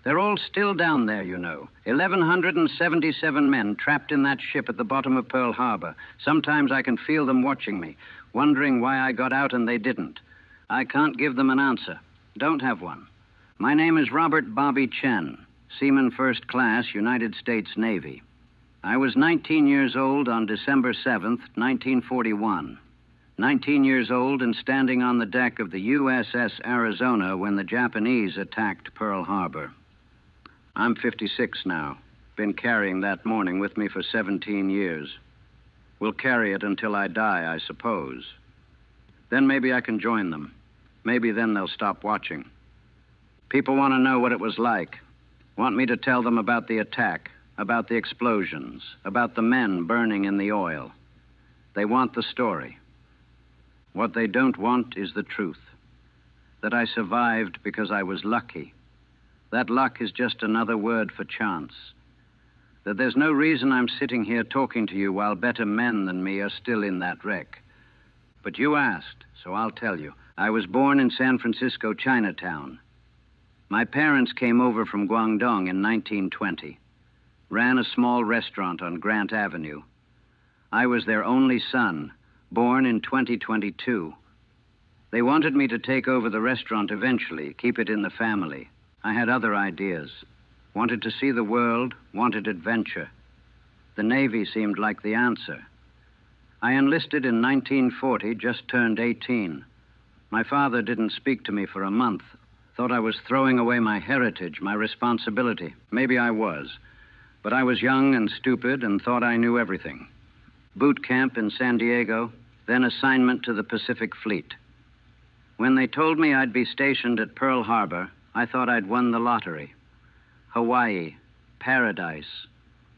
They're all still down there, you know. 1,177 men trapped in that ship at the bottom of Pearl Harbor. Sometimes I can feel them watching me, wondering why I got out and they didn't. I can't give them an answer. Don't have one. My name is Robert Bobby Chen, Seaman First Class, United States Navy. I was 19 years old on December 7th, 1941. 19 years old and standing on the deck of the USS Arizona when the Japanese attacked Pearl Harbor. I'm 56 now. Been carrying that morning with me for 17 years. Will carry it until I die, I suppose. Then maybe I can join them. Maybe then they'll stop watching. People want to know what it was like. Want me to tell them about the attack, about the explosions, about the men burning in the oil. They want the story. What they don't want is the truth. That I survived because I was lucky. That luck is just another word for chance. That there's no reason I'm sitting here talking to you while better men than me are still in that wreck. But you asked, so I'll tell you. I was born in San Francisco, Chinatown. My parents came over from Guangdong in 1920. Ran a small restaurant on Grant Avenue. I was their only son, born in 2022. They wanted me to take over the restaurant eventually, keep it in the family. I had other ideas. Wanted to see the world, wanted adventure. The Navy seemed like the answer. I enlisted in 1940, just turned 18. My father didn't speak to me for a month. Thought I was throwing away my heritage, my responsibility. Maybe I was. But I was young and stupid and thought I knew everything. Boot camp in San Diego, then assignment to the Pacific Fleet. When they told me I'd be stationed at Pearl Harbor, I thought I'd won the lottery. Hawaii, paradise,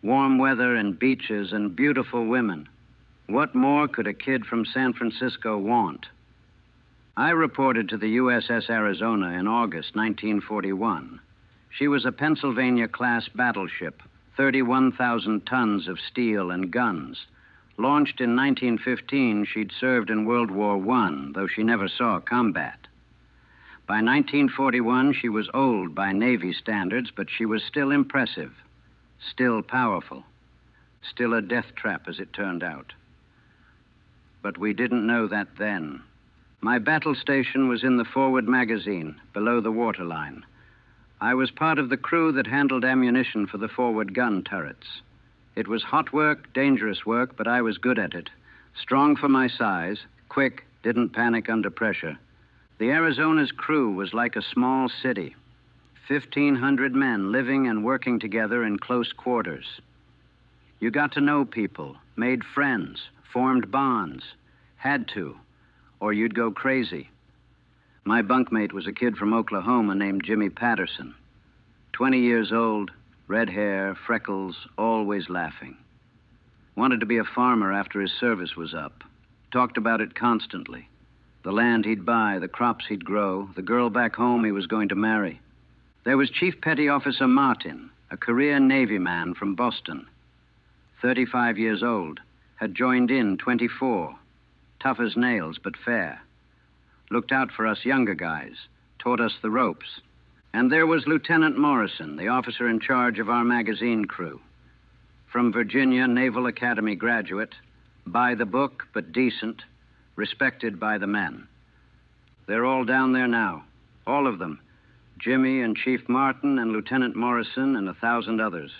warm weather and beaches and beautiful women. What more could a kid from San Francisco want? I reported to the USS Arizona in August 1941. She was a Pennsylvania-class battleship, 31,000 tons of steel and guns. Launched in 1915, she'd served in World War I, though she never saw combat. By 1941, she was old by Navy standards, but she was still impressive, still powerful, still a death trap, as it turned out. But we didn't know that then. My battle station was in the forward magazine, below the waterline. I was part of the crew that handled ammunition for the forward gun turrets. It was hot work, dangerous work, but I was good at it. Strong for my size, quick, didn't panic under pressure. The Arizona's crew was like a small city. 1,500 men living and working together in close quarters. You got to know people, made friends, formed bonds. Had to, or you'd go crazy. My bunkmate was a kid from Oklahoma named Jimmy Patterson. 20 years old, red hair, freckles, always laughing. Wanted to be a farmer after his service was up. Talked about it constantly. The land he'd buy, the crops he'd grow, the girl back home he was going to marry. There was Chief Petty Officer Martin, a career Navy man from Boston. 35 years old, had joined in 24. Tough as nails, but fair. Looked out for us younger guys, taught us the ropes. And there was Lieutenant Morrison, the officer in charge of our magazine crew. From Virginia Naval Academy graduate, by the book, but decent, respected by the men. They're all down there now, all of them. Jimmy and Chief Martin and Lieutenant Morrison and 1,000 others,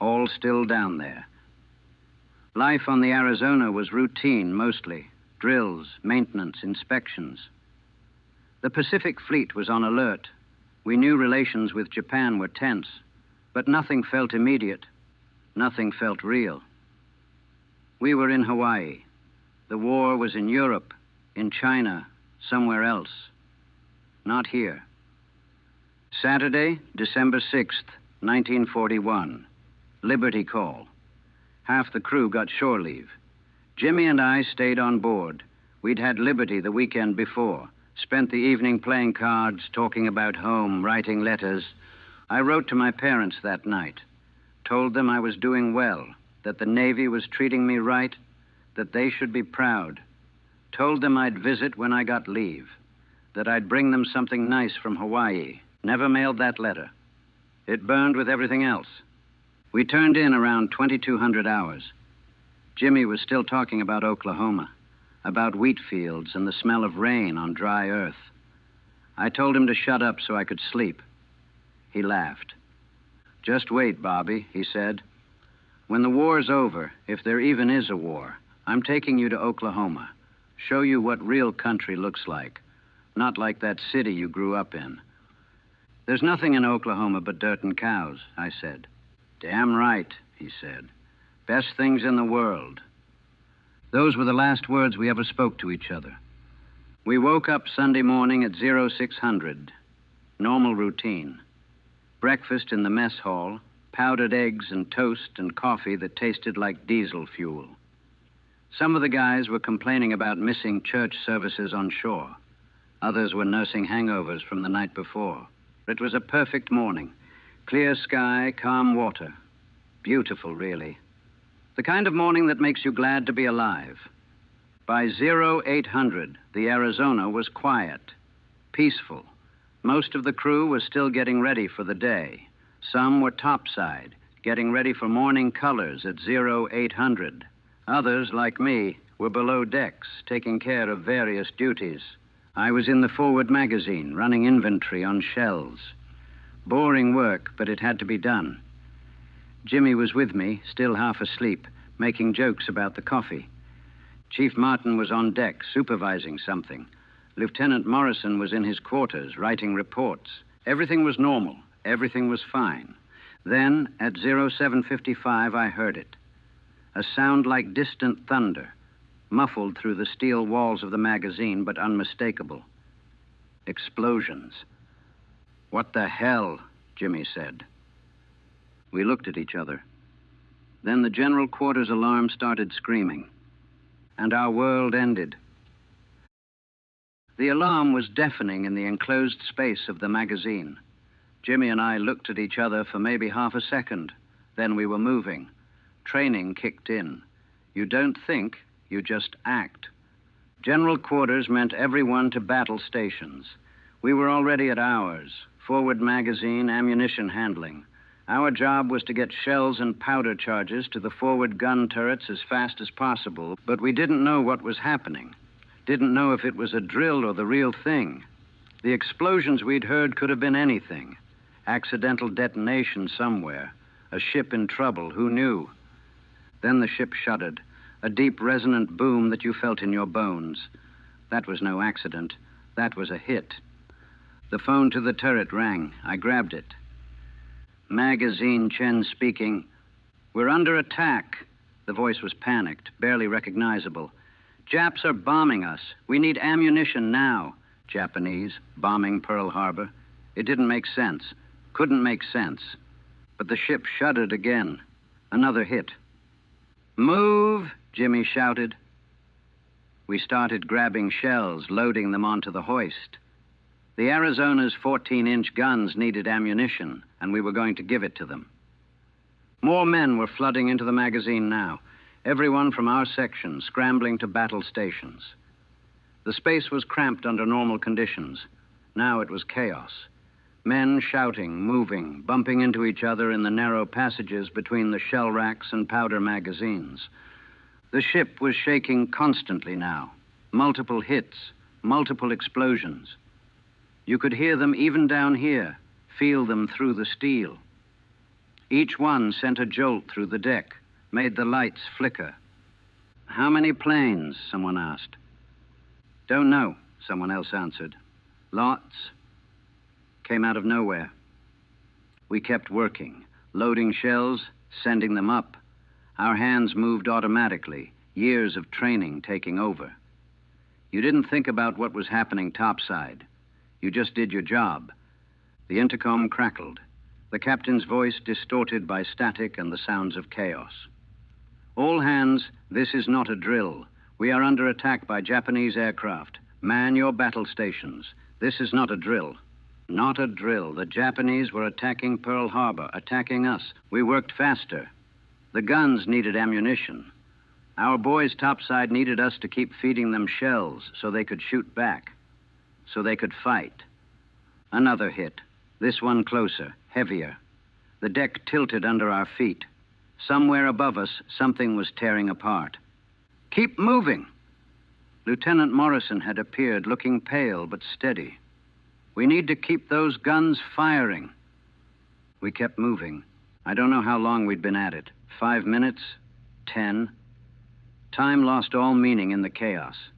all still down there. Life on the Arizona was routine, mostly. Drills, maintenance, inspections. The Pacific Fleet was on alert. We knew relations with Japan were tense, but nothing felt immediate. Nothing felt real. We were in Hawaii. The war was in Europe, in China, somewhere else. Not here. Saturday, December 6th, 1941. Liberty call. Half the crew got shore leave. Jimmy and I stayed on board. We'd had Liberty the weekend before. Spent the evening playing cards, talking about home, writing letters. I wrote to my parents that night. Told them I was doing well, that the Navy was treating me right, that they should be proud. Told them I'd visit when I got leave, that I'd bring them something nice from Hawaii. Never mailed that letter. It burned with everything else. We turned in around 2200 hours. Jimmy was still talking about Oklahoma, about wheat fields and the smell of rain on dry earth. I told him to shut up so I could sleep. He laughed. "Just wait, Bobby," he said. "When the war's over, if there even is a war, I'm taking you to Oklahoma. Show you what real country looks like. Not like that city you grew up in." "There's nothing in Oklahoma but dirt and cows," I said. "Damn right," he said. "Best things in the world." Those were the last words we ever spoke to each other. We woke up Sunday morning at 0600. Normal routine. Breakfast in the mess hall, powdered eggs and toast and coffee that tasted like diesel fuel. Some of the guys were complaining about missing church services on shore. Others were nursing hangovers from the night before. It was a perfect morning. Clear sky, calm water. Beautiful, really. The kind of morning that makes you glad to be alive. By 0800, the Arizona was quiet, peaceful. Most of the crew was still getting ready for the day. Some were topside, getting ready for morning colors at 0800. Others, like me, were below decks, taking care of various duties. I was in the forward magazine, running inventory on shells. Boring work, but it had to be done. Jimmy was with me, still half asleep, making jokes about the coffee. Chief Martin was on deck, supervising something. Lieutenant Morrison was in his quarters, writing reports. Everything was normal. Everything was fine. Then, at 0755, I heard it. A sound like distant thunder, muffled through the steel walls of the magazine, but unmistakable. Explosions. "What the hell?" Jimmy said. We looked at each other. Then the general quarters alarm started screaming, and our world ended. The alarm was deafening in the enclosed space of the magazine. Jimmy and I looked at each other for maybe half a second. Then we were moving. Training kicked in. You don't think, you just act. General quarters meant everyone to battle stations. We were already at ours. Forward magazine, ammunition handling. Our job was to get shells and powder charges to the forward gun turrets as fast as possible, but we didn't know what was happening. Didn't know if it was a drill or the real thing. The explosions we'd heard could have been anything. Accidental detonation somewhere. A ship in trouble, who knew? Then the ship shuddered. A deep resonant boom that you felt in your bones. That was no accident. That was a hit. The phone to the turret rang. I grabbed it. "Magazine, Chen speaking. We're under attack." The voice was panicked, barely recognizable. "Japs are bombing us. We need ammunition now." Japanese, bombing Pearl Harbor. It didn't make sense. Couldn't make sense. But the ship shuddered again. Another hit. "Move!" Jimmy shouted. We started grabbing shells, loading them onto the hoist. The Arizona's 14-inch guns needed ammunition, and we were going to give it to them. More men were flooding into the magazine now, everyone from our section scrambling to battle stations. The space was cramped under normal conditions. Now it was chaos. Men shouting, moving, bumping into each other in the narrow passages between the shell racks and powder magazines. The ship was shaking constantly now. Multiple hits, multiple explosions. You could hear them even down here, feel them through the steel. Each one sent a jolt through the deck, made the lights flicker. "How many planes?" someone asked. "Don't know," someone else answered. "Lots." Came out of nowhere. We kept working, loading shells, sending them up. Our hands moved automatically, years of training taking over. You didn't think about what was happening topside. You just did your job. The intercom crackled, the captain's voice distorted by static and the sounds of chaos. "All hands, this is not a drill. We are under attack by Japanese aircraft. Man your battle stations. This is not a drill." Not a drill. The Japanese were attacking Pearl Harbor, attacking us. We worked faster. The guns needed ammunition. Our boys topside needed us to keep feeding them shells so they could shoot back, so they could fight. Another hit. This one closer, heavier. The deck tilted under our feet. Somewhere above us, something was tearing apart. "Keep moving!" Lieutenant Morrison had appeared, looking pale but steady. "We need to keep those guns firing." We kept moving. I don't know how long we'd been at it. 5 minutes? 10? Time lost all meaning in the chaos.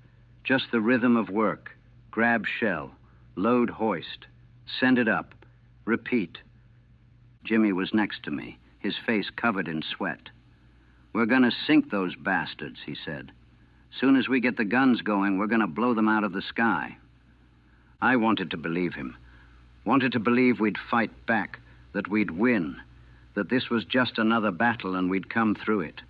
Just the rhythm of work. Grab shell. Load hoist. Send it up. Repeat. Jimmy was next to me, his face covered in sweat. "We're gonna sink those bastards," he said. "Soon as we get the guns going, we're gonna blow them out of the sky." I wanted to believe him. Wanted to believe we'd fight back, that we'd win, that this was just another battle and we'd come through it.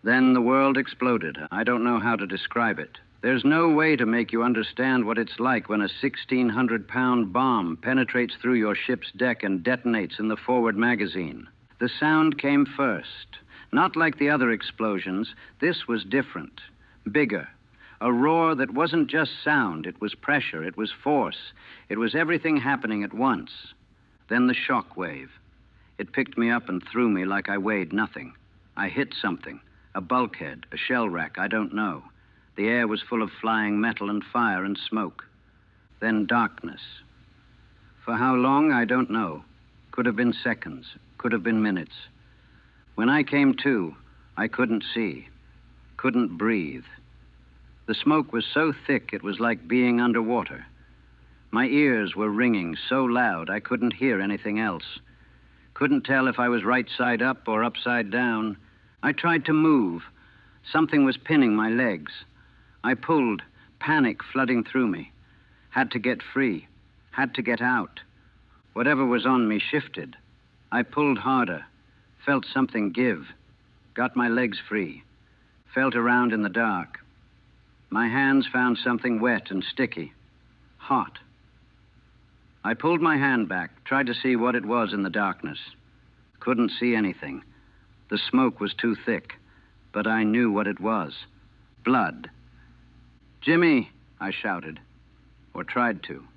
Then the world exploded. I don't know how to describe it. There's no way to make you understand what it's like when a 1,600-pound bomb penetrates through your ship's deck and detonates in the forward magazine. The sound came first. Not like the other explosions. This was different, bigger. A roar that wasn't just sound. It was pressure. It was force. It was everything happening at once. Then the shock wave. It picked me up and threw me like I weighed nothing. I hit something. A bulkhead, a shell rack, I don't know. The air was full of flying metal and fire and smoke. Then darkness. For how long, I don't know. Could have been seconds. Could have been minutes. When I came to, I couldn't see. Couldn't breathe. The smoke was so thick it was like being underwater. My ears were ringing so loud I couldn't hear anything else. Couldn't tell if I was right side up or upside down. I tried to move. Something was pinning my legs. I pulled, panic flooding through me. Had to get free. Had to get out. Whatever was on me shifted. I pulled harder. Felt something give. Got my legs free. Felt around in the dark. My hands found something wet and sticky. Hot. I pulled my hand back, tried to see what it was in the darkness. Couldn't see anything. The smoke was too thick, but I knew what it was. Blood. "Jimmy," I shouted, or tried to.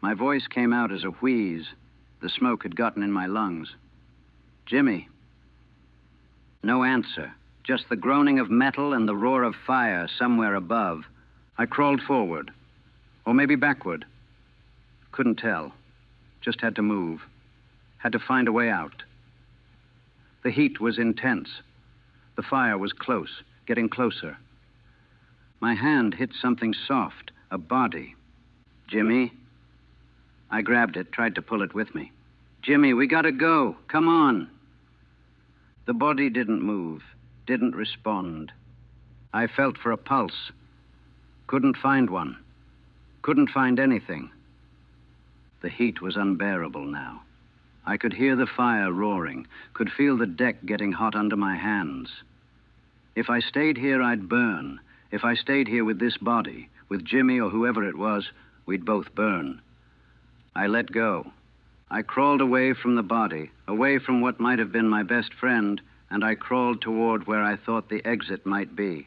My voice came out as a wheeze. The smoke had gotten in my lungs. "Jimmy." No answer, just the groaning of metal and the roar of fire somewhere above. I crawled forward, or maybe backward. Couldn't tell. Just had to move. Had to find a way out. The heat was intense. The fire was close, getting closer. My hand hit something soft, a body. "Jimmy." I grabbed it, tried to pull it with me. "Jimmy, we gotta go. Come on." The body didn't move, didn't respond. I felt for a pulse. Couldn't find one. Couldn't find anything. The heat was unbearable now. I could hear the fire roaring, could feel the deck getting hot under my hands. If I stayed here, I'd burn. If I stayed here with this body, with Jimmy or whoever it was, we'd both burn. I let go. I crawled away from the body, away from what might have been my best friend, and I crawled toward where I thought the exit might be.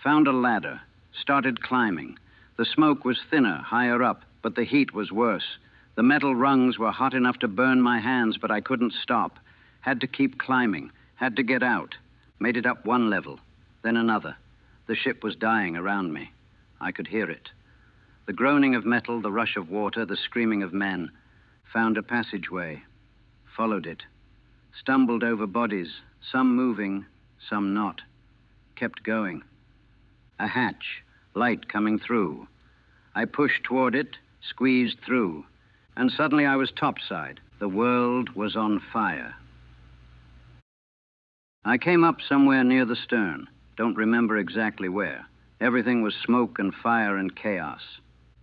Found a ladder, started climbing. The smoke was thinner, higher up, but the heat was worse. The metal rungs were hot enough to burn my hands, but I couldn't stop. Had to keep climbing, had to get out. Made it up one level, then another. The ship was dying around me. I could hear it. The groaning of metal, the rush of water, the screaming of men. Found a passageway. Followed it. Stumbled over bodies, some moving, some not. Kept going. A hatch, light coming through. I pushed toward it, squeezed through, and suddenly I was topside. The world was on fire. I came up somewhere near the stern. Don't remember exactly where. Everything was smoke and fire and chaos.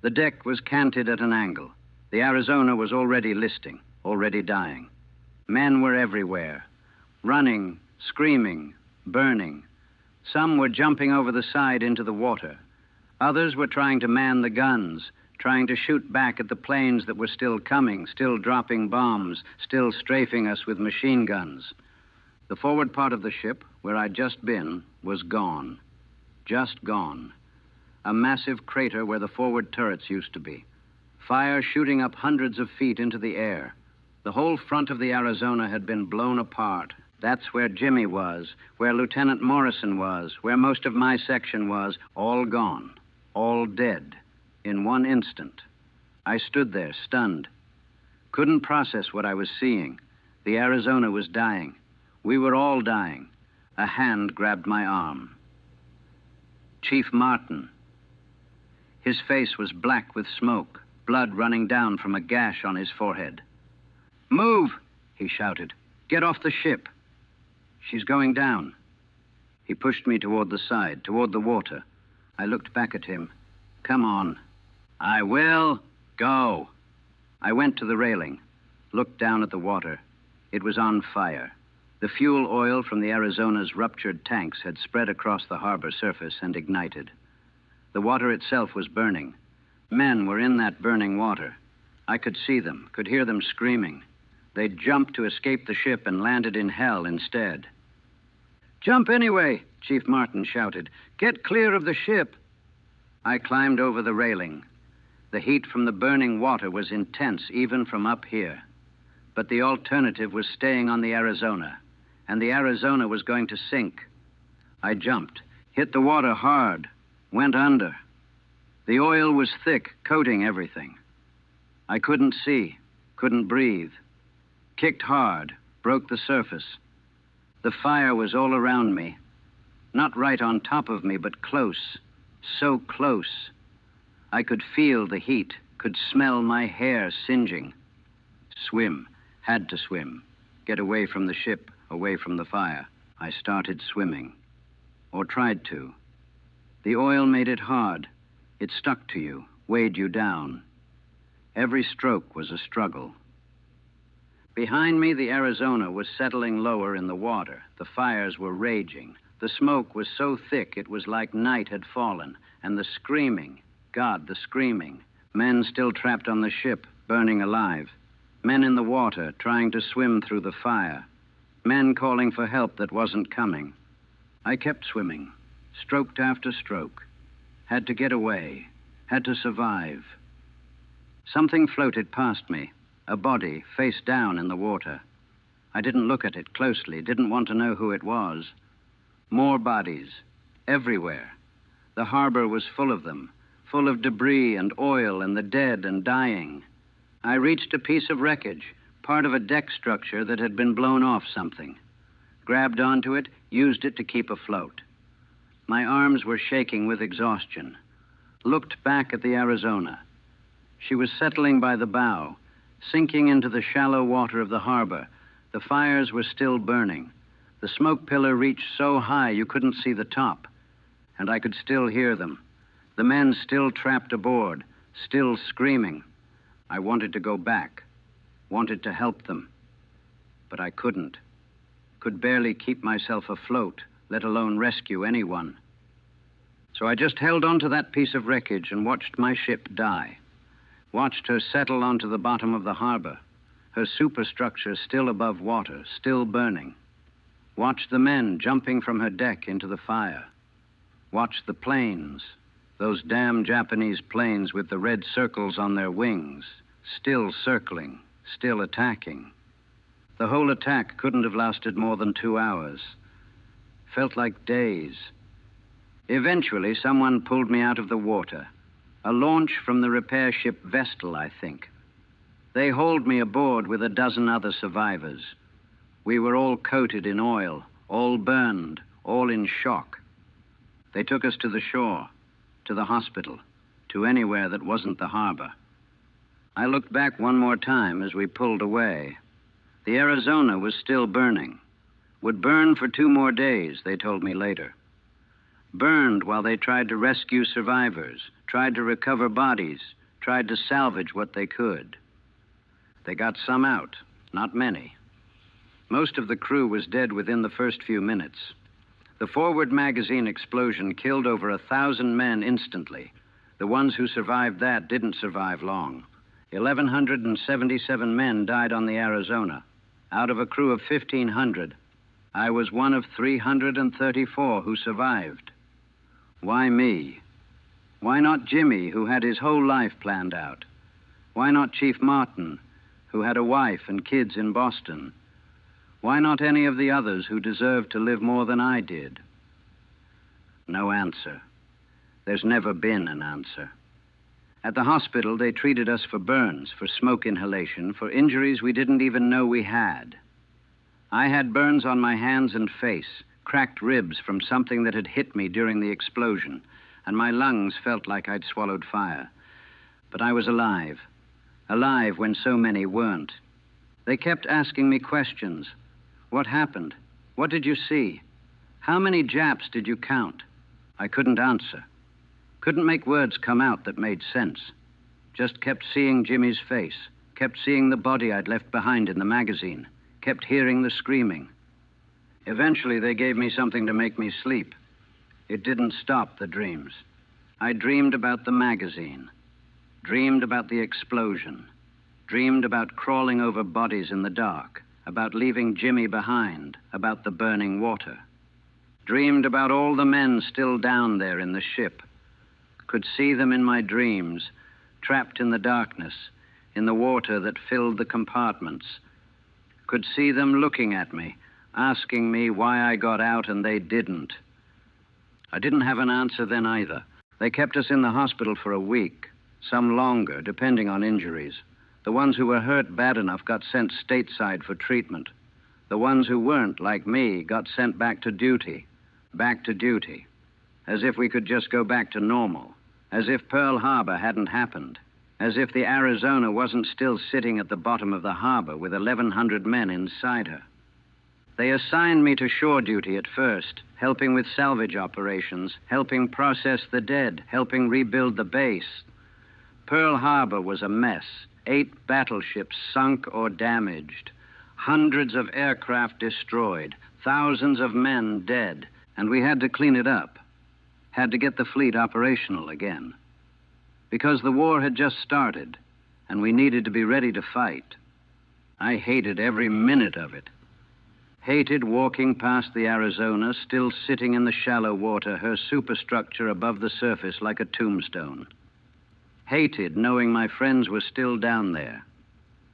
The deck was canted at an angle. The Arizona was already listing, already dying. Men were everywhere, running, screaming, burning. Some were jumping over the side into the water. Others were trying to man the guns, trying to shoot back at the planes that were still coming, still dropping bombs, still strafing us with machine guns. The forward part of the ship, where I'd just been, was gone. Just gone. A massive crater where the forward turrets used to be. Fire shooting up hundreds of feet into the air. The whole front of the Arizona had been blown apart. That's where Jimmy was, where Lieutenant Morrison was, where most of my section was, all gone, all dead, in one instant. I stood there, stunned. Couldn't process what I was seeing. The Arizona was dying. We were all dying. A hand grabbed my arm. Chief Martin. His face was black with smoke, blood running down from a gash on his forehead. "Move!" he shouted. "Get off the ship. She's going down." He pushed me toward the side, toward the water. I looked back at him. "Come on." "I will. Go." I went to the railing, looked down at the water. It was on fire. The fuel oil from the Arizona's ruptured tanks had spread across the harbor surface and ignited. The water itself was burning. Men were in that burning water. I could see them, could hear them screaming. They jumped to escape the ship and landed in hell instead. "Jump anyway," Chief Martin shouted. "Get clear of the ship." I climbed over the railing. The heat from the burning water was intense, even from up here. But the alternative was staying on the Arizona, and the Arizona was going to sink. I jumped, hit the water hard, went under. The oil was thick, coating everything. I couldn't see, couldn't breathe. Kicked hard, broke the surface. The fire was all around me. Not right on top of me, but close, so close. I could feel the heat, could smell my hair singeing. Swim, had to swim. Get away from the ship, away from the fire. I started swimming, or tried to. The oil made it hard. It stuck to you, weighed you down. Every stroke was a struggle. Behind me, the Arizona was settling lower in the water. The fires were raging. The smoke was so thick it was like night had fallen. And the screaming, God, the screaming. Men still trapped on the ship, burning alive. Men in the water, trying to swim through the fire. Men calling for help that wasn't coming. I kept swimming, stroke after stroke. Had to get away, had to survive. Something floated past me, a body face down in the water. I didn't look at it closely, didn't want to know who it was. More bodies, everywhere. The harbor was full of them, full of debris and oil and the dead and dying. I reached a piece of wreckage, part of a deck structure that had been blown off something. Grabbed onto it, used it to keep afloat. My arms were shaking with exhaustion. Looked back at the Arizona. She was settling by the bow, sinking into the shallow water of the harbor. The fires were still burning. The smoke pillar reached so high you couldn't see the top, and I could still hear them. The men still trapped aboard, still screaming. I wanted to go back, wanted to help them, but I couldn't. Could barely keep myself afloat, let alone rescue anyone. So I just held onto that piece of wreckage and watched my ship die. Watched her settle onto the bottom of the harbor, her superstructure still above water, still burning. Watched the men jumping from her deck into the fire. Watched the planes, those damn Japanese planes with the red circles on their wings, still circling, still attacking. The whole attack couldn't have lasted more than 2 hours. Felt like days. Eventually, someone pulled me out of the water. A launch from the repair ship Vestal, I think. They hauled me aboard with a dozen other survivors. We were all coated in oil, all burned, all in shock. They took us to the shore, to the hospital, to anywhere that wasn't the harbor. I looked back one more time as we pulled away. The Arizona was still burning. Would burn for 2 more days, they told me later. Burned while they tried to rescue survivors, tried to recover bodies, tried to salvage what they could. They got some out, not many. Most of the crew was dead within the first few minutes. The forward magazine explosion killed over 1,000 men instantly. The ones who survived that didn't survive long. 1,177 men died on the Arizona. Out of a crew of 1,500, I was one of 334 who survived. Why me? Why not Jimmy, who had his whole life planned out? Why not Chief Martin, who had a wife and kids in Boston? Why not any of the others who deserved to live more than I did? No answer. There's never been an answer. At the hospital, they treated us for burns, for smoke inhalation, for injuries we didn't even know we had. I had burns on my hands and face, cracked ribs from something that had hit me during the explosion, and my lungs felt like I'd swallowed fire. But I was alive. Alive when so many weren't. They kept asking me questions. What happened? What did you see? How many Japs did you count? I couldn't answer. Couldn't make words come out that made sense. Just kept seeing Jimmy's face, kept seeing the body I'd left behind in the magazine, kept hearing the screaming. Eventually, they gave me something to make me sleep. It didn't stop the dreams. I dreamed about the magazine, dreamed about the explosion, dreamed about crawling over bodies in the dark, about leaving Jimmy behind, about the burning water. Dreamed about all the men still down there in the ship. Could see them in my dreams, trapped in the darkness, in the water that filled the compartments. Could see them looking at me, asking me why I got out and they didn't. I didn't have an answer then either. They kept us in the hospital for a week, some longer, depending on injuries. The ones who were hurt bad enough got sent stateside for treatment. The ones who weren't, like me, got sent back to duty, as if we could just go back to normal, as if Pearl Harbor hadn't happened, as if the Arizona wasn't still sitting at the bottom of the harbor with 1,100 men inside her. They assigned me to shore duty at first, helping with salvage operations, helping process the dead, helping rebuild the base. Pearl Harbor was a mess. 8 battleships sunk or damaged, hundreds of aircraft destroyed, thousands of men dead, and we had to clean it up, had to get the fleet operational again. Because the war had just started, and we needed to be ready to fight. I hated every minute of it. Hated walking past the Arizona, still sitting in the shallow water, her superstructure above the surface like a tombstone. Hated knowing my friends were still down there.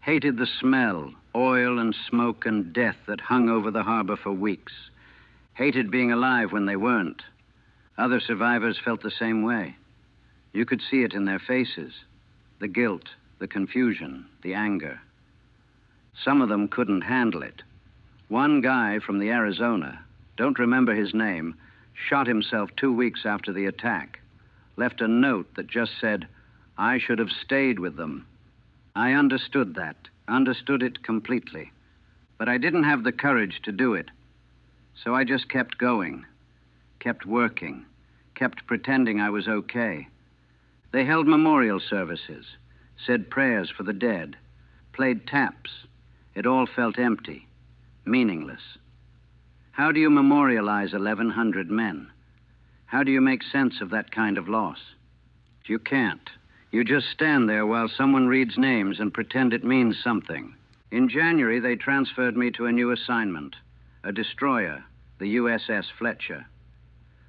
Hated the smell, oil and smoke and death that hung over the harbor for weeks. Hated being alive when they weren't. Other survivors felt the same way. You could see it in their faces. The guilt, the confusion, the anger. Some of them couldn't handle it. One guy from the Arizona, don't remember his name, shot himself 2 weeks after the attack. Left a note that just said, "I should have stayed with them." I understood that, understood it completely. But I didn't have the courage to do it. So I just kept going, kept working, kept pretending I was okay. They held memorial services, said prayers for the dead, played taps. It all felt empty, meaningless. How do you memorialize 1,100 men? How do you make sense of that kind of loss? You can't. You just stand there while someone reads names and pretend it means something. In January, they transferred me to a new assignment, a destroyer, the USS Fletcher.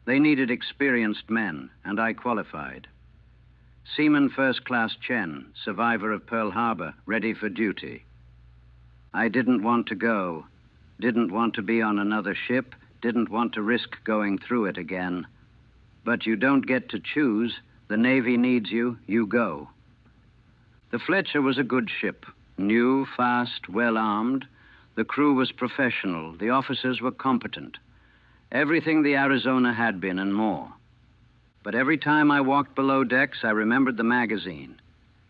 They needed experienced men, and I qualified. Seaman First Class Chen, survivor of Pearl Harbor, ready for duty. I didn't want to go, didn't want to be on another ship, didn't want to risk going through it again. But you don't get to choose. The Navy needs you, you go. The Fletcher was a good ship, new, fast, well-armed. The crew was professional, the officers were competent. Everything the Arizona had been and more. But every time I walked below decks, I remembered the magazine.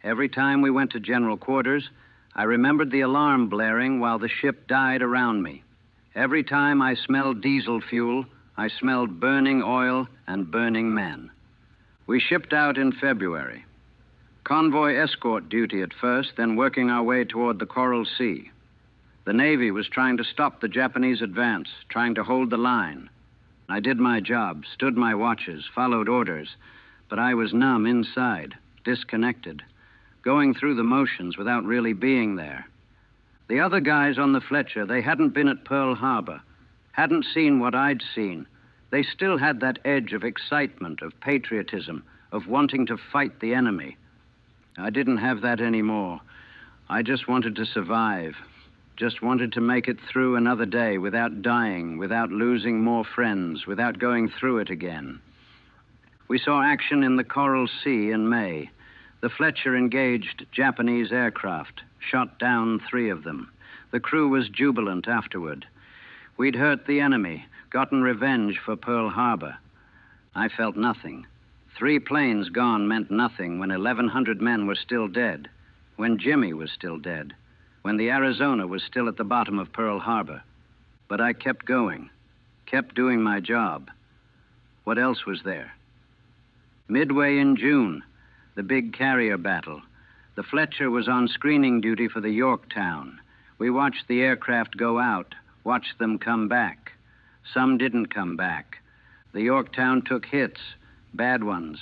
Every time we went to general quarters, I remembered the alarm blaring while the ship died around me. Every time I smelled diesel fuel, I smelled burning oil and burning men. We shipped out in February. Convoy escort duty at first, then working our way toward the Coral Sea. The Navy was trying to stop the Japanese advance, trying to hold the line. I did my job, stood my watches, followed orders, but I was numb inside, disconnected, going through the motions without really being there. The other guys on the Fletcher, they hadn't been at Pearl Harbor, hadn't seen what I'd seen. They still had that edge of excitement, of patriotism, of wanting to fight the enemy. I didn't have that anymore. I just wanted to survive. Just wanted to make it through another day without dying, without losing more friends, without going through it again. We saw action in the Coral Sea in May. The Fletcher engaged Japanese aircraft, shot down 3 of them. The crew was jubilant afterward. We'd hurt the enemy, gotten revenge for Pearl Harbor. I felt nothing. 3 planes gone meant nothing when 1,100 men were still dead, when Jimmy was still dead, when the Arizona was still at the bottom of Pearl Harbor. But I kept going, kept doing my job. What else was there? Midway in June, the big carrier battle. The Fletcher was on screening duty for the Yorktown. We watched the aircraft go out, watched them come back. Some didn't come back. The Yorktown took hits, bad ones.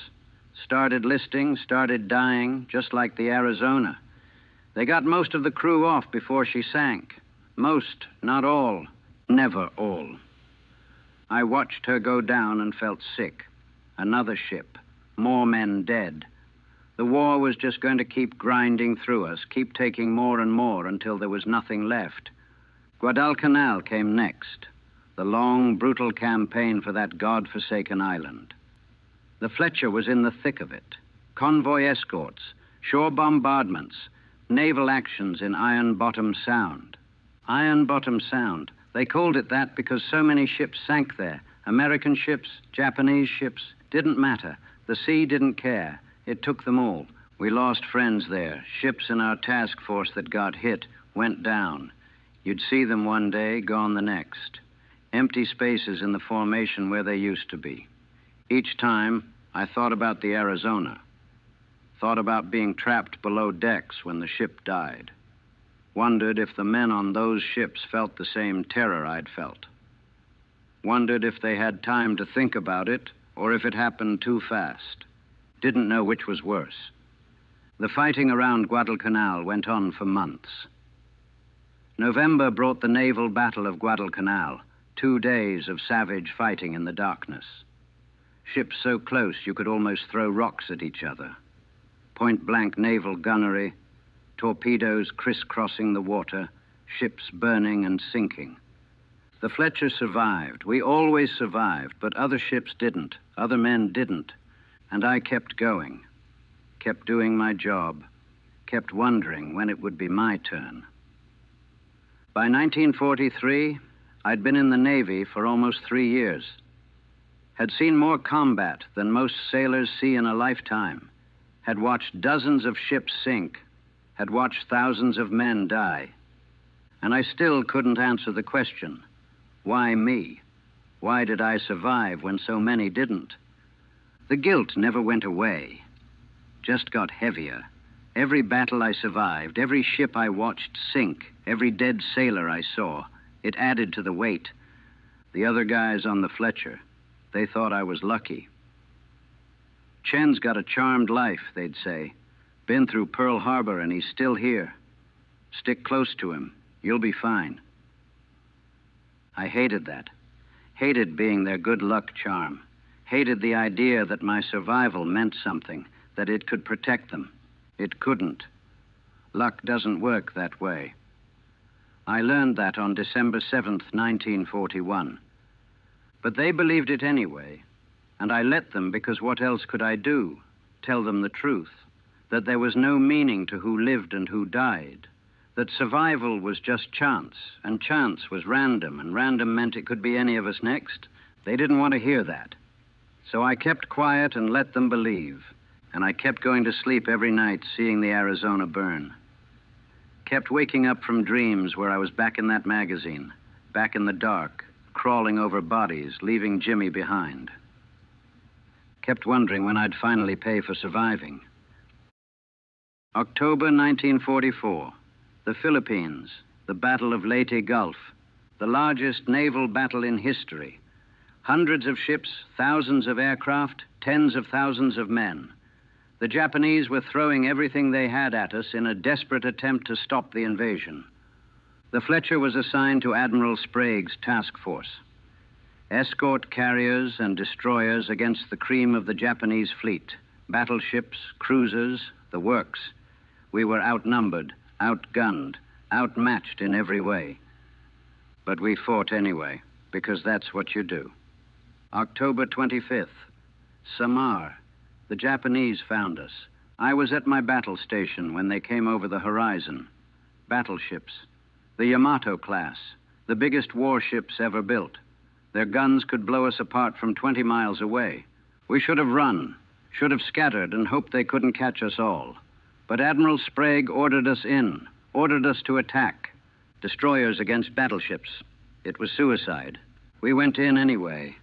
Started listing, started dying, just like the Arizona. They got most of the crew off before she sank. Most, not all, never all. I watched her go down and felt sick. Another ship, more men dead. The war was just going to keep grinding through us, keep taking more and more until there was nothing left. Guadalcanal came next, the long, brutal campaign for that God-forsaken island. The Fletcher was in the thick of it. Convoy escorts, shore bombardments, naval actions in Iron Bottom Sound. Iron Bottom Sound. They called it that because so many ships sank there. American ships, Japanese ships, didn't matter. The sea didn't care. It took them all. We lost friends there. Ships in our task force that got hit went down. You'd see them one day, gone the next. Empty spaces in the formation where they used to be. Each time, I thought about the Arizona. Thought about being trapped below decks when the ship died. Wondered if the men on those ships felt the same terror I'd felt. Wondered if they had time to think about it or if it happened too fast. Didn't know which was worse. The fighting around Guadalcanal went on for months. November brought the naval battle of Guadalcanal, 2 days of savage fighting in the darkness. Ships so close you could almost throw rocks at each other. Point-blank naval gunnery, torpedoes crisscrossing the water, ships burning and sinking. The Fletcher survived. We always survived, but other ships didn't. Other men didn't. And I kept going, kept doing my job, kept wondering when it would be my turn. By 1943, I'd been in the Navy for almost 3 years. Had seen more combat than most sailors see in a lifetime. Had watched dozens of ships sink. Had watched thousands of men die. And I still couldn't answer the question, why me? Why did I survive when so many didn't? The guilt never went away, just got heavier. Every battle I survived, every ship I watched sink, every dead sailor I saw, it added to the weight. The other guys on the Fletcher, they thought I was lucky. Chen's got a charmed life, they'd say. Been through Pearl Harbor and he's still here. Stick close to him, you'll be fine. I hated that. Hated being their good luck charm. Hated the idea that my survival meant something, that it could protect them. It couldn't. Luck doesn't work that way. I learned that on December 7th, 1941. But they believed it anyway, and I let them because what else could I do? Tell them the truth, that there was no meaning to who lived and who died, that survival was just chance, and chance was random, and random meant it could be any of us next. They didn't want to hear that. So I kept quiet and let them believe, and I kept going to sleep every night seeing the Arizona burn. Kept waking up from dreams where I was back in that magazine, back in the dark, crawling over bodies, leaving Jimmy behind. Kept wondering when I'd finally pay for surviving. October 1944, the Philippines, the Battle of Leyte Gulf, the largest naval battle in history. Hundreds of ships, thousands of aircraft, tens of thousands of men. The Japanese were throwing everything they had at us in a desperate attempt to stop the invasion. The Fletcher was assigned to Admiral Sprague's task force. Escort carriers and destroyers against the cream of the Japanese fleet. Battleships, cruisers, the works. We were outnumbered, outgunned, outmatched in every way. But we fought anyway, because that's what you do. October 25th, Samar. The Japanese found us. I was at my battle station when they came over the horizon. Battleships. The Yamato class, the biggest warships ever built. Their guns could blow us apart from 20 miles away. We should have run, should have scattered and hoped they couldn't catch us all. But Admiral Sprague ordered us in, ordered us to attack. Destroyers against battleships. It was suicide. We went in anyway.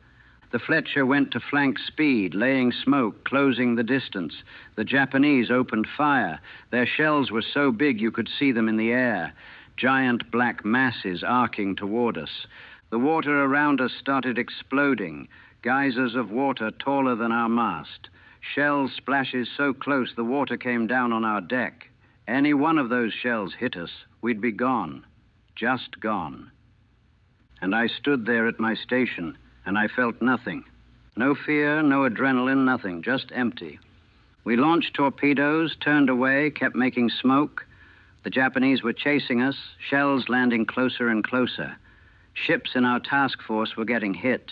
The Fletcher went to flank speed, laying smoke, closing the distance. The Japanese opened fire. Their shells were so big you could see them in the air, giant black masses arcing toward us. The water around us started exploding, geysers of water taller than our mast. Shell splashes so close the water came down on our deck. Any one of those shells hit us, we'd be gone. Just gone. And I stood there at my station, and I felt nothing. No fear, no adrenaline, nothing, just empty. We launched torpedoes, turned away, kept making smoke. The Japanese were chasing us, shells landing closer and closer. Ships in our task force were getting hit.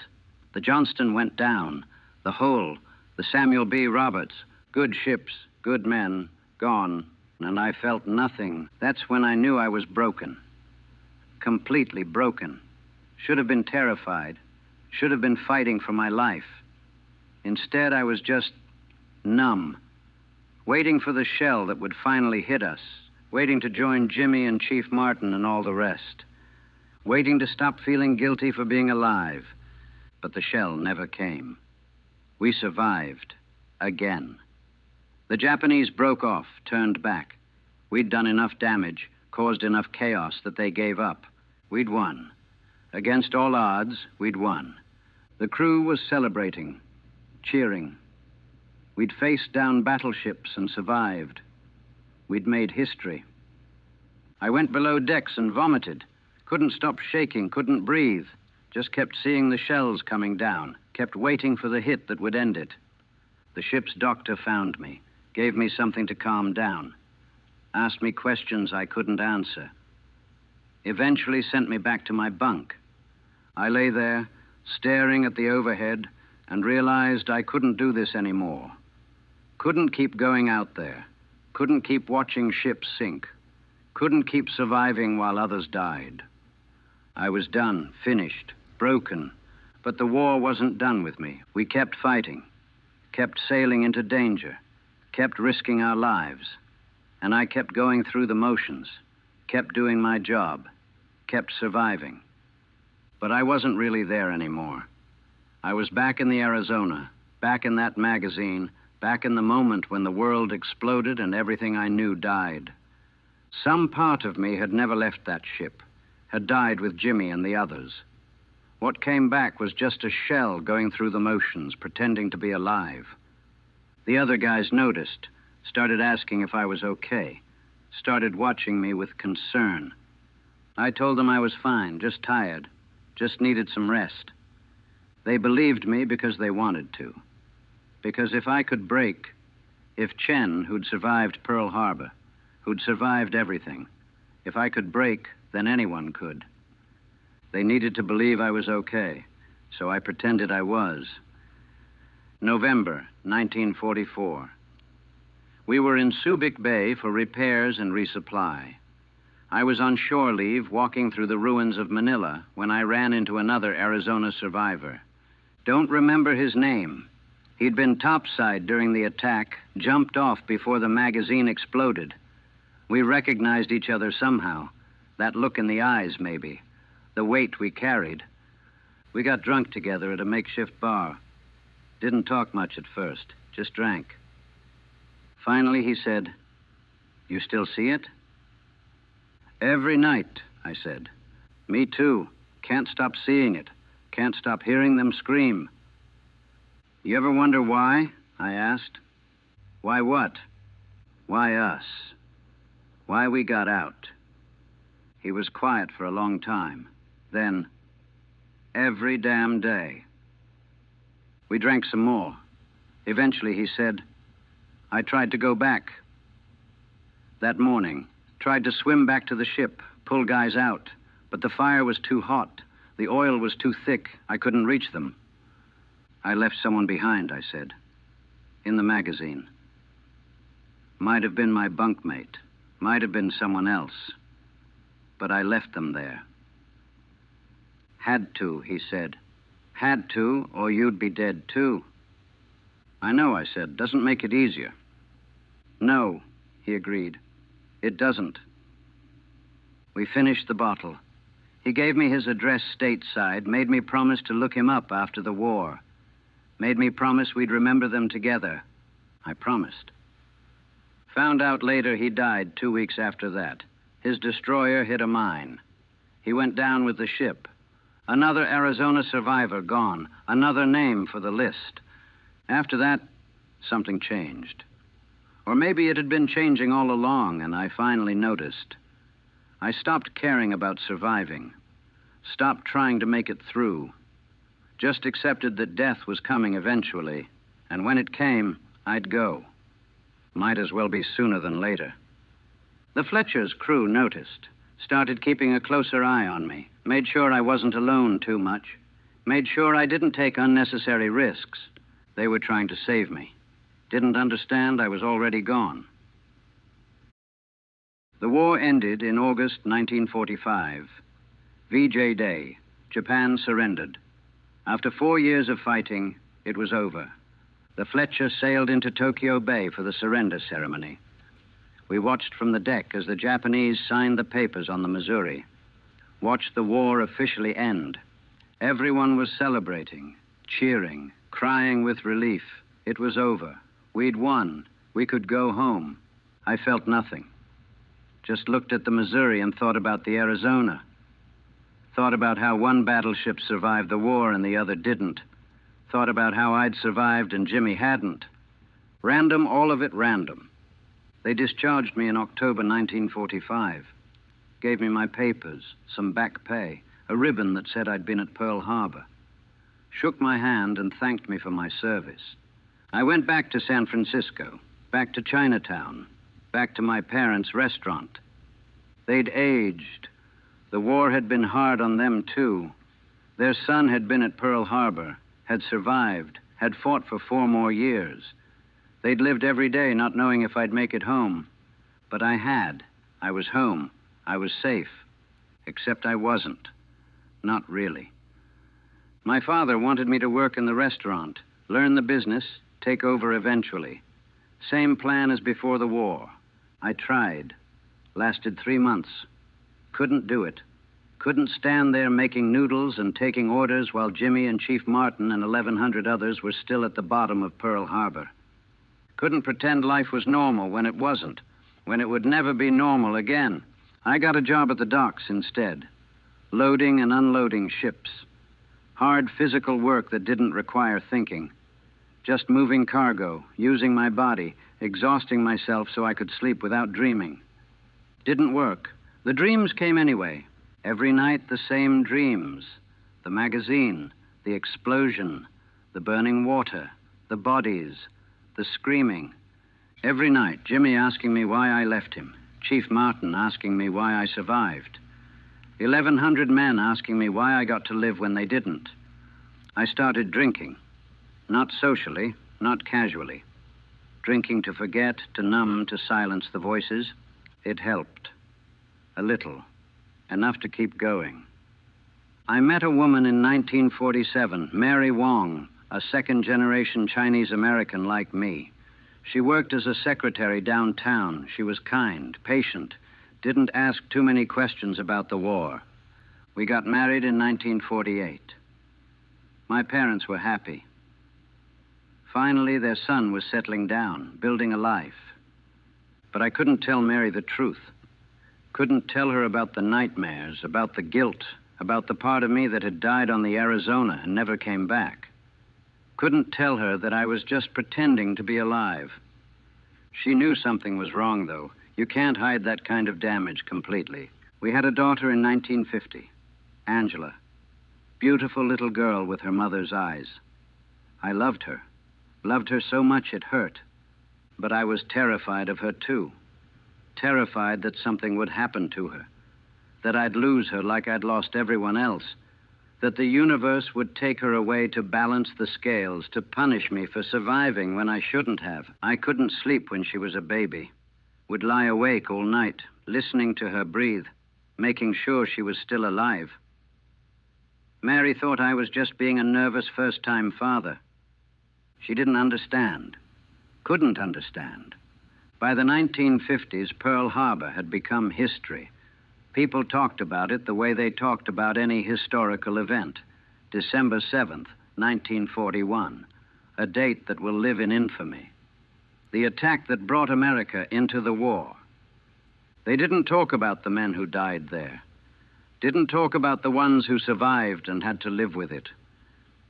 The Johnston went down. The Hull, the Samuel B. Roberts, good ships, good men, gone, and I felt nothing. That's when I knew I was broken. Completely broken. Should have been terrified. Should have been fighting for my life. Instead, I was just numb, waiting for the shell that would finally hit us, waiting to join Jimmy and Chief Martin and all the rest, waiting to stop feeling guilty for being alive. But the shell never came. We survived. Again. The Japanese broke off, turned back. We'd done enough damage, caused enough chaos that they gave up. We'd won. Against all odds, we'd won. The crew was celebrating, cheering. We'd faced down battleships and survived. We'd made history. I went below decks and vomited. Couldn't stop shaking, couldn't breathe. Just kept seeing the shells coming down, kept waiting for the hit that would end it. The ship's doctor found me, gave me something to calm down, asked me questions I couldn't answer. Eventually sent me back to my bunk. I lay there, staring at the overhead, and realized I couldn't do this anymore. Couldn't keep going out there. Couldn't keep watching ships sink. Couldn't keep surviving while others died. I was done, finished, broken. But the war wasn't done with me. We kept fighting, kept sailing into danger, kept risking our lives. And I kept going through the motions, kept doing my job, kept surviving. But I wasn't really there anymore. I was back in the Arizona, back in that magazine, back in the moment when the world exploded and everything I knew died. Some part of me had never left that ship, had died with Jimmy and the others. What came back was just a shell going through the motions, pretending to be alive. The other guys noticed, started asking if I was okay, started watching me with concern. I told them I was fine, just tired, just needed some rest. They believed me because they wanted to. Because if I could break, if Chen, who'd survived Pearl Harbor, who'd survived everything, if I could break, then anyone could. They needed to believe I was okay, so I pretended I was. November 1944. We were in Subic Bay for repairs and resupply. I was on shore leave walking through the ruins of Manila when I ran into another Arizona survivor. Don't remember his name. He'd been topside during the attack, jumped off before the magazine exploded. We recognized each other somehow. That look in the eyes, maybe. The weight we carried. We got drunk together at a makeshift bar. Didn't talk much at first, just drank. Finally, he said, "You still see it?" "Every night," I said. "Me too. Can't stop seeing it. Can't stop hearing them scream." "You ever wonder why?" I asked. "Why what?" "Why us? Why we got out?" He was quiet for a long time. Then, "Every damn day." We drank some more. Eventually he said, "I tried to go back. That morning, Tried to swim back to the ship, pull guys out, but the fire was too hot. The oil was too thick. I couldn't reach them. I left someone behind, I said. In the magazine. Might have been my bunkmate. Might have been someone else. But I left them there. Had to, he said. Had to, or you'd be dead too. I know, I said. Doesn't make it easier. No, he agreed. It doesn't. We finished the bottle. He gave me his address stateside, made me promise to look him up after the war. Made me promise we'd remember them together. I promised. Found out later he died 2 weeks after that. His destroyer hit a mine. He went down with the ship. Another Arizona survivor gone. Another name for the list. After that, something changed. Or maybe it had been changing all along, and I finally noticed. I stopped caring about surviving. Stopped trying to make it through. Just accepted that death was coming eventually, and when it came, I'd go. Might as well be sooner than later. The Fletcher's crew noticed, started keeping a closer eye on me, made sure I wasn't alone too much, made sure I didn't take unnecessary risks. They were trying to save me. Didn't understand I was already gone. The war ended in August 1945. VJ Day. Japan surrendered. After 4 years of fighting, it was over. The Fletcher sailed into Tokyo Bay for the surrender ceremony. We watched from the deck as the Japanese signed the papers on the Missouri. Watched the war officially end. Everyone was celebrating, cheering, crying with relief. It was over. We'd won. We could go home. I felt nothing. Just looked at the Missouri and thought about the Arizona. Thought about how one battleship survived the war and the other didn't. Thought about how I'd survived and Jimmy hadn't. Random, all of it random. They discharged me in October 1945. Gave me my papers, some back pay, a ribbon that said I'd been at Pearl Harbor. Shook my hand and thanked me for my service. I went back to San Francisco, back to Chinatown, back to my parents' restaurant. They'd aged. The war had been hard on them, too. Their son had been at Pearl Harbor, had survived, had fought for 4 more years. They'd lived every day not knowing if I'd make it home. But I had. I was home. I was safe. Except I wasn't. Not really. My father wanted me to work in the restaurant, learn the business, take over eventually. Same plan as before the war. I tried. Lasted 3 months. Couldn't do it. Couldn't stand there making noodles and taking orders while Jimmy and Chief Martin and 1,100 others were still at the bottom of Pearl Harbor. Couldn't pretend life was normal when it wasn't, when it would never be normal again. I got a job at the docks instead, loading and unloading ships. Hard physical work that didn't require thinking. Just moving cargo, using my body, exhausting myself so I could sleep without dreaming. Didn't work. The dreams came anyway. Every night, the same dreams. The magazine, the explosion, the burning water, the bodies, the screaming. Every night, Jimmy asking me why I left him. Chief Martin asking me why I survived. 1,100 men asking me why I got to live when they didn't. I started drinking. Not socially, not casually. Drinking to forget, to numb, to silence the voices. It helped. A little. Enough to keep going. I met a woman in 1947, Mary Wong, a second-generation Chinese-American like me. She worked as a secretary downtown. She was kind, patient, didn't ask too many questions about the war. We got married in 1948. My parents were happy. Finally, their son was settling down, building a life. But I couldn't tell Mary the truth. Couldn't tell her about the nightmares, about the guilt, about the part of me that had died on the Arizona and never came back. Couldn't tell her that I was just pretending to be alive. She knew something was wrong, though. You can't hide that kind of damage completely. We had a daughter in 1950, Angela. Beautiful little girl with her mother's eyes. I loved her. Loved her so much it hurt. But I was terrified of her, too. terrified that something would happen to her, that I'd lose her like I'd lost everyone else, that the universe would take her away to balance the scales, to punish me for surviving when I shouldn't have. I couldn't sleep when she was a baby, would lie awake all night, listening to her breathe, making sure she was still alive. Mary thought I was just being a nervous first-time father. She didn't understand, couldn't understand. By the 1950s, Pearl Harbor had become history. People talked about it the way they talked about any historical event. December 7th, 1941, a date that will live in infamy. The attack that brought America into the war. They didn't talk about the men who died there. Didn't talk about the ones who survived and had to live with it.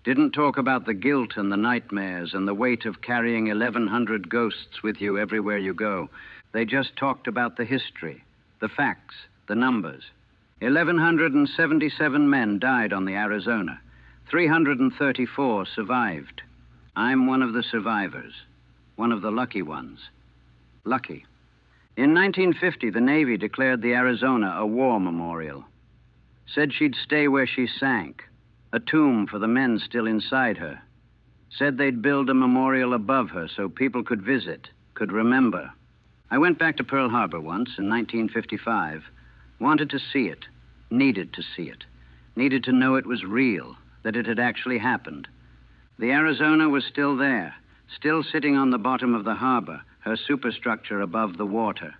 Didn't talk about the guilt and the nightmares and the weight of carrying 1,100 ghosts with you everywhere you go. They just talked about the history, the facts, the numbers. 1,177 men died on the Arizona. 334 survived. I'm one of the survivors, one of the lucky ones. Lucky. In 1950, the Navy declared the Arizona a war memorial. Said she'd stay where she sank, a tomb for the men still inside her. Said they'd build a memorial above her so people could visit, could remember. I went back to Pearl Harbor once in 1955, wanted to see it, needed to see it, needed to know it was real, that it had actually happened. The Arizona was still there, still sitting on the bottom of the harbor, her superstructure above the water.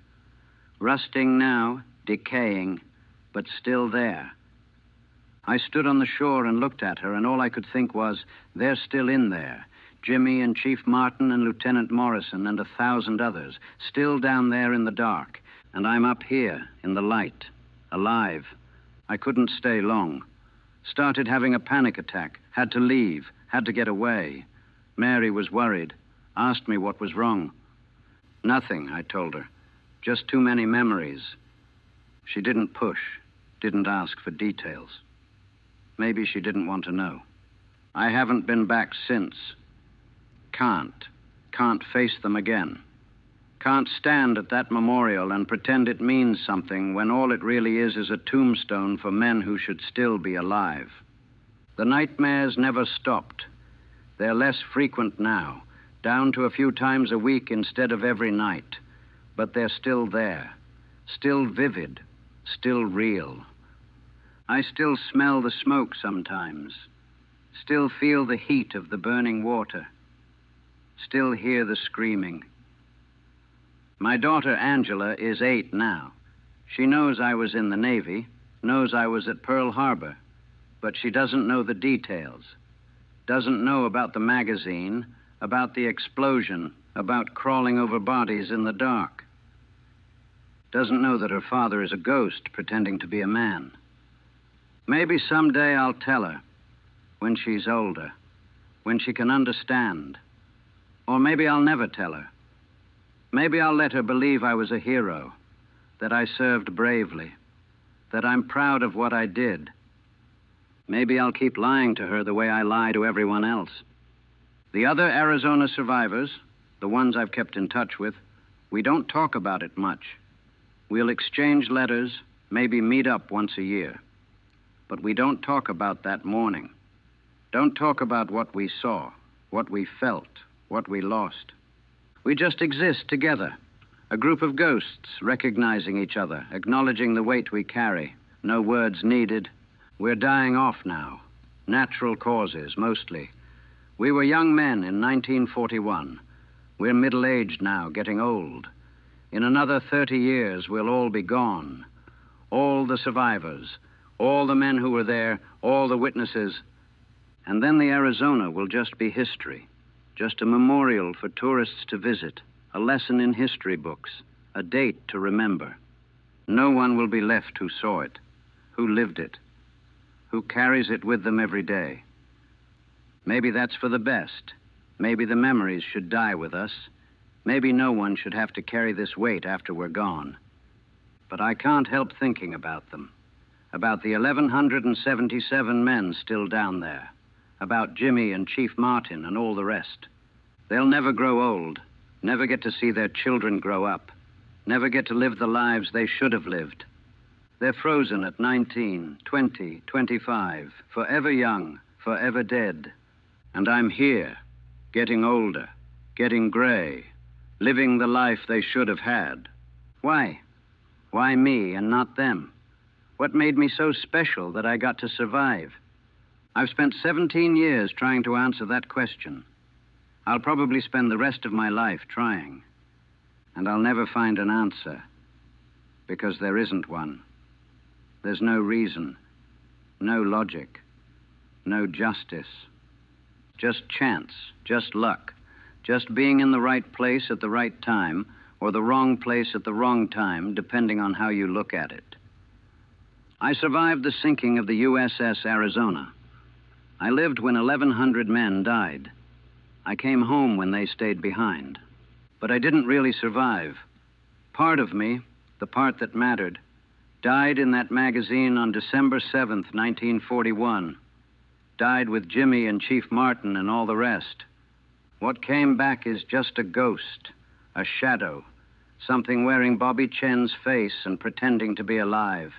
Rusting now, decaying, but still there. I stood on the shore and looked at her, and all I could think was, they're still in there. Jimmy and Chief Martin and Lieutenant Morrison and 1,000 others, still down there in the dark. And I'm up here, in the light, alive. I couldn't stay long. Started having a panic attack, had to leave, had to get away. Mary was worried, asked me what was wrong. Nothing, I told her. Just too many memories. She didn't push, didn't ask for details. Maybe she didn't want to know. I haven't been back since. Can't face them again. Can't stand at that memorial and pretend it means something when all it really is a tombstone for men who should still be alive. The nightmares never stopped. They're less frequent now, down to a few times a week instead of every night. But they're still there, still vivid, still real. I still smell the smoke sometimes, still feel the heat of the burning water, still hear the screaming. My daughter Angela is 8 now. She knows I was in the Navy, knows I was at Pearl Harbor, but she doesn't know the details, doesn't know about the magazine, about the explosion, about crawling over bodies in the dark. Doesn't know that her father is a ghost pretending to be a man. Maybe someday I'll tell her, when she's older, when she can understand. Or maybe I'll never tell her. Maybe I'll let her believe I was a hero, that I served bravely, that I'm proud of what I did. Maybe I'll keep lying to her the way I lie to everyone else. The other Arizona survivors, the ones I've kept in touch with, we don't talk about it much. We'll exchange letters, maybe meet up once a year. But we don't talk about that morning. Don't talk about what we saw, what we felt, what we lost. We just exist together, a group of ghosts recognizing each other, acknowledging the weight we carry. No words needed. We're dying off now. Natural causes, mostly. We were young men in 1941. We're middle-aged now, getting old. In another 30 years, we'll all be gone. All the survivors, all the men who were there, all the witnesses. And then the Arizona will just be history, just a memorial for tourists to visit, a lesson in history books, a date to remember. No one will be left who saw it, who lived it, who carries it with them every day. Maybe that's for the best. Maybe the memories should die with us. Maybe no one should have to carry this weight after we're gone. But I can't help thinking about them. About the 1,177 men still down there. About Jimmy and Chief Martin and all the rest. They'll never grow old, never get to see their children grow up, never get to live the lives they should have lived. They're frozen at 19, 20, 25, forever young, forever dead. And I'm here, getting older, getting gray, living the life they should have had. Why? Why me and not them? What made me so special that I got to survive? I've spent 17 years trying to answer that question. I'll probably spend the rest of my life trying. And I'll never find an answer, because there isn't one. There's no reason, no logic, no justice. Just chance, just luck, just being in the right place at the right time, or the wrong place at the wrong time, depending on how you look at it. I survived the sinking of the USS Arizona. I lived when 1,100 men died. I came home when they stayed behind. But I didn't really survive. Part of me, the part that mattered, died in that magazine on December 7th, 1941. Died with Jimmy and Chief Martin and all the rest. What came back is just a ghost, a shadow, something wearing Bobby Chen's face and pretending to be alive.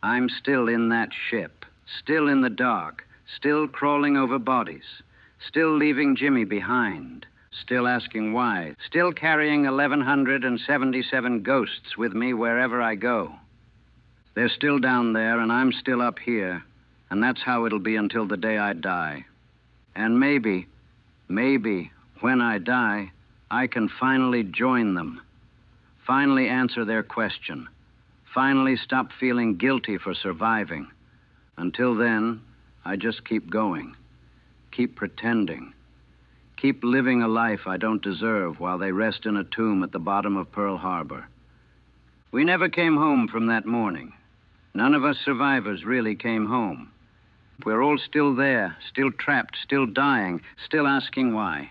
I'm still in that ship, still in the dark, still crawling over bodies, still leaving Jimmy behind, still asking why, still carrying 1,177 ghosts with me wherever I go. They're still down there, and I'm still up here, and that's how it'll be until the day I die. And maybe, when I die, I can finally join them, finally answer their question, finally stop feeling guilty for surviving. Until then, I just keep going, keep pretending, keep living a life I don't deserve while they rest in a tomb at the bottom of Pearl Harbor. We never came home from that morning. None of us survivors really came home. We're all still there, still trapped, still dying, still asking why.